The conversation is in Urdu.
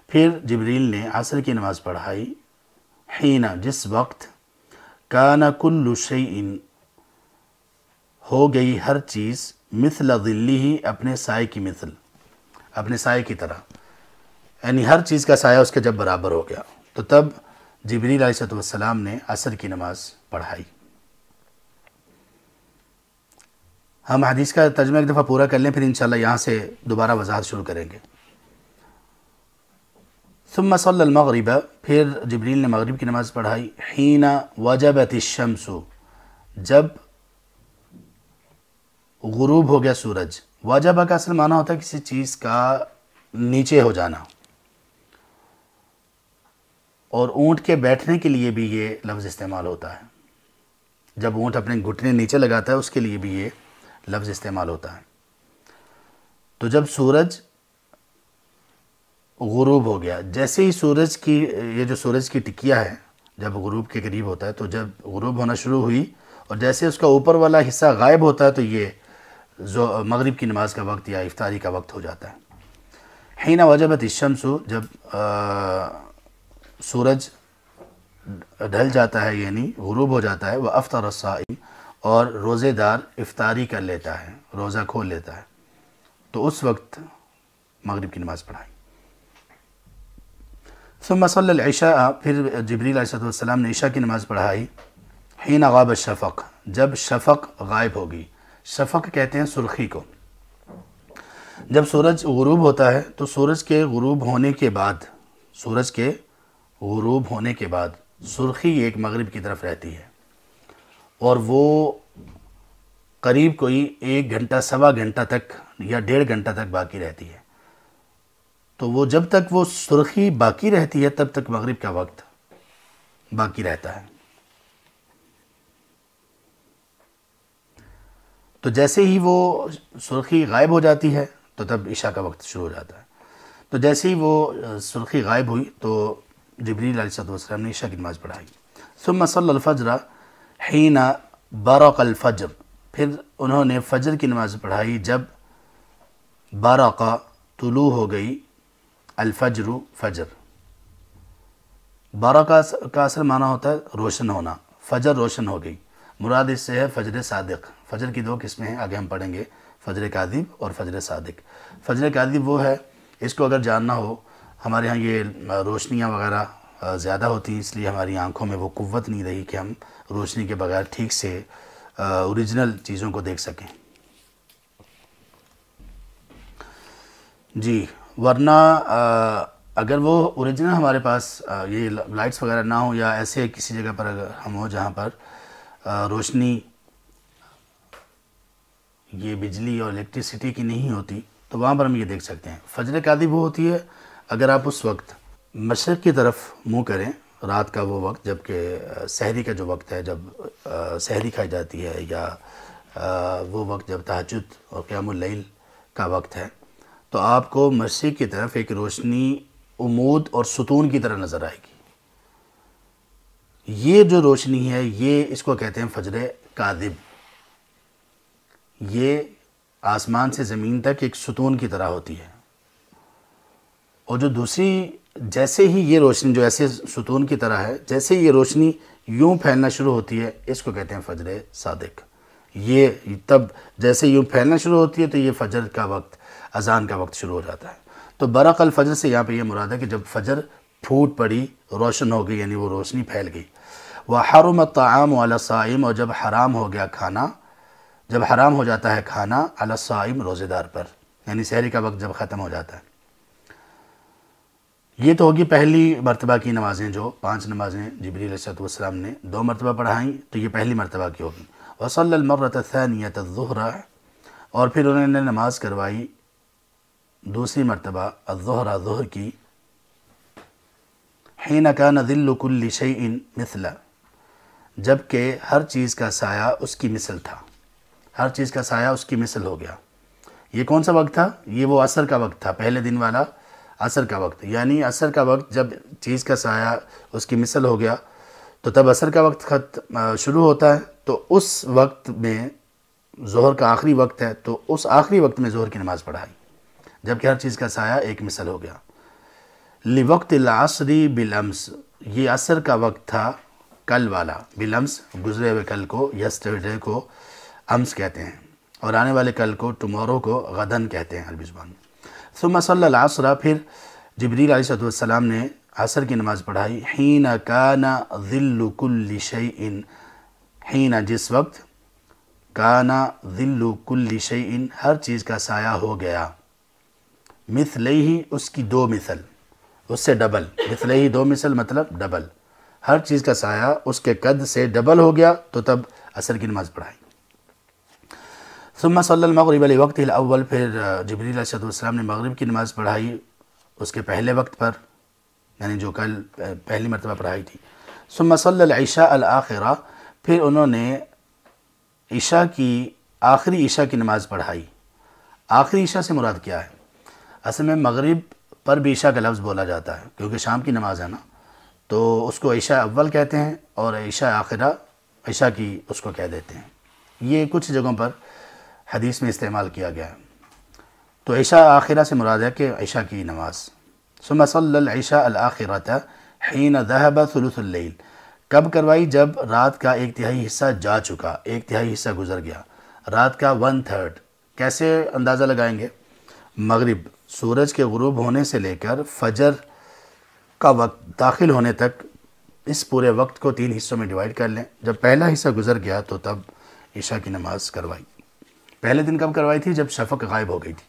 پھر جبریل نے عصر کی نماز پڑھائی، حین جس وقت کان کل شیء ہو گئی ہر چیز مثل ظلہ اپنے سائے کی مثل، اپنے سائے کی طرح، یعنی ہر چیز کا سایہ اس کے جب برابر ہو گیا تو تب جبریل علیہ السلام نے عصر کی نماز پڑھائی۔ ہم حدیث کا ترجمہ ایک دفعہ پورا کر لیں، پھر انشاءاللہ یہاں سے دوبارہ وضاحت شروع کریں گے۔ ثم صلی المغرب، پھر جبریل نے مغرب کی نماز پڑھائی، حین وجبت الشمس، جب غروب ہو گیا سورج۔ واجبہ کا اصل معنی ہوتا ہے کسی چیز کا نیچے ہو جانا، اور اونٹ کے بیٹھنے کے لیے بھی یہ لفظ استعمال ہوتا ہے، جب اونٹ اپنے گھٹنے نیچے لگاتا ہے اس کے لیے بھی یہ لفظ استعمال ہوتا ہے۔ تو جب سورج غروب ہو گیا، جیسے ہی سورج کی یہ جو سورج کی ٹکیا ہے جب غروب کے قریب ہوتا ہے، تو جب غروب ہونا شروع ہوئی اور جیسے اس کا اوپر والا حصہ غائب ہوتا ہے تو یہ مغرب کی نماز کا وقت یا افطاری کا وقت ہو جاتا ہے۔ حین وجبت الشمس، جب سورج ڈھل جاتا ہے یعنی غروب ہو جاتا ہے، وافطر الصائم، اور روزے دار افطاری کر لیتا ہے، روزہ کھول لیتا ہے، تو اس وقت مغرب کی نماز پڑھائی۔ ثم صلی العشاء، پھر جبریل علیہ السلام نے عشاء کی نماز پڑھائی، حین غاب الشفق، جب شفق غائب ہوگی۔ شفق کہتے ہیں سرخی کو۔ جب سورج غروب ہوتا ہے تو سورج کے غروب ہونے کے بعد سرخی ایک مغرب کی طرف رہتی ہے، اور وہ قریب کوئی 1 گھنٹہ سوا گھنٹہ تک یا 1.5 گھنٹہ تک باقی رہتی ہے۔ تو وہ جب تک وہ سرخی باقی رہتی ہے تب تک مغرب کا وقت باقی رہتا ہے۔ تو جیسے ہی وہ سرخی غائب ہو جاتی ہے تو تب عشاء کا وقت شروع ہو جاتا ہے۔ تو جیسے ہی وہ سرخی غائب ہوئی تو جبریل علیہ السلام نے عشاء کی نماز پڑھائی۔ ثم صلی الفجر حین برق الفجر، پھر انہوں نے فجر کی نماز پڑھائی جب برق طلوع ہو گئی الفجر فجر۔ برق کا اصل معنی ہوتا ہے روشن ہونا، فجر روشن ہو گئی، مراد اس سے ہے فجر صادق۔ فجر کی 2 قسمیں ہیں، آگے ہم پڑھیں گے، فجر کاذب اور فجر صادق۔ فجر کاذب وہ ہے، اس کو اگر جاننا ہو، ہمارے ہاں یہ روشنیاں وغیرہ زیادہ ہوتی ہیں، اس لیے ہماری آنکھوں میں وہ قوت نہیں رہی کہ ہم روشنی کے بغیر ٹھیک سے اوریجنل چیزوں کو دیکھ سکیں۔ جی، ورنہ اگر وہ اوریجنل ہمارے پاس یہ لائٹس وغیرہ نہ ہوں، یا ایسے کسی جگہ پر اگر ہم ہوں جہاں پر روشنی یہ بجلی اور الیکٹریسٹی کی نہیں ہوتی، تو وہاں پر ہم یہ دیکھ سکتے ہیں۔ فجر کاذب وہ ہوتی ہے اگر آپ اس وقت مشرق کی طرف منہ کریں، رات کا وہ وقت جب کہ سحری کا جو وقت ہے، جب سحری کھائی جاتی ہے، یا وہ وقت جب تہجد اور قیام اللیل کا وقت ہے، تو آپ کو مشرق کی طرف ایک روشنی عمود اور ستون کی طرح نظر آئے گی۔ یہ جو روشنی ہے یہ اس کو کہتے ہیں فجر کاذب۔ یہ آسمان سے زمین تک ایک ستون کی طرح ہوتی ہے، اور جو دوسری، جیسے ہی یہ روشنی جو ایسے ستون کی طرح ہے، جیسے ہی یہ روشنی یوں پھیلنا شروع ہوتی ہے، اس کو کہتے ہیں فجر صادق۔ یہ تب جیسے یوں پھیلنا شروع ہوتی ہے تو یہ فجر کا وقت، اذان کا وقت شروع ہو جاتا ہے۔ تو برق الفجر سے یہاں پہ یہ مراد ہے کہ جب فجر پھوٹ پڑی، روشن ہو گئی، یعنی وہ روشنی پھیل گئی۔ وحرم الطعام علی الصائم، اور جب حرام ہو گیا کھانا، جب حرام ہو جاتا ہے کھانا علی الصائم، روزے دار پر، یعنی سحری کا وقت جب ختم ہو جاتا ہے۔ یہ تو ہوگی پہلی مرتبہ کی نمازیں، جو 5 نمازیں جبریل علیہ السلام نے 2 مرتبہ پڑھائیں، تو یہ پہلی مرتبہ کی ہوگی۔ وصلی المرۃ الثانیۃ الظہر، اور پھر انہوں نے نماز کروائی دوسری مرتبہ الظہر، ظہر کی، حین کان ظل کل شیء مثلا، جب کہ ہر چیز کا سایہ اس کی مثل تھا، ہر چیز کا سایہ اس کی مثل ہو گیا۔ یہ کون سا وقت تھا؟ یہ وہ عصر کا وقت تھا، پہلے دن والا عصر کا وقت، یعنی عصر کا وقت جب چیز کا سایہ اس کی مثل ہو گیا تو تب عصر کا وقت شروع ہوتا ہے۔ تو اس وقت میں ظہر کا آخری وقت ہے، تو اس آخری وقت میں ظہر کی نماز پڑھائی جب کہ ہر چیز کا سایہ ایک مثل ہو گیا۔ لوقت العصری بالامس، یہ عصر کا وقت تھا کل والا، بالامس گزرے ہوئے کل کو، یسٹرڈے کو امس کہتے ہیں، اور آنے والے کل کو ٹمورو کو غدن کہتے ہیں عربی زبان میں۔ ثم صلی العصر، پھر جبریل علیہ السلام نے عصر کی نماز پڑھائی، حین کان ظل کل شیء، حین جس وقت، کان ظل کل شیء ہر چیز کا سایہ ہو گیا، مثلیہ اس کی دو مثل، اس سے ڈبل، مثلیہ دو مثل مطلب ڈبل، ہر چیز کا سایہ اس کے قد سے ڈبل ہو گیا تو تب عصر کی نماز پڑھائی۔ ثم صلی المغرب لوقتہ الاول، پھر جبریل علیہ السلام نے مغرب کی نماز پڑھائی اس کے پہلے وقت پر، یعنی جو کل پہلی مرتبہ پڑھائی تھی۔ ثم صلی العشاء الاخرہ، پھر انہوں نے عشاء کی آخری عشاء کی نماز پڑھائی۔ آخری عشاء سے مراد کیا ہے؟ اصل میں مغرب پر بھی عشاء کا لفظ بولا جاتا ہے کیونکہ شام کی نماز ہے نا، تو اس کو عشاء اول کہتے ہیں اور عشاء آخرہ عشاء کی اس کو کہہ دیتے ہیں۔ یہ کچھ جگہوں پر حدیث میں استعمال کیا گیا ہے۔ تو عشاء آخرہ سے مراد ہے کہ عشاء کی نماز۔ ثم صلی العشاء الاخرۃ حین ذهب ثلث اللیل، کب کروائی؟ جب رات کا ایک تہائی حصہ جا چکا، ایک تہائی حصہ گزر گیا، رات کا 1/3۔ کیسے اندازہ لگائیں گے؟ مغرب سورج کے غروب ہونے سے لے کر فجر کا وقت داخل ہونے تک، اس پورے وقت کو 3 حصوں میں ڈیوائیڈ کر لیں۔ جب پہلا حصہ گزر گیا تو تب عشاء کی نماز کروائی۔ پہلے دن کب کروائی تھی؟ جب شفق غائب ہو گئی تھی۔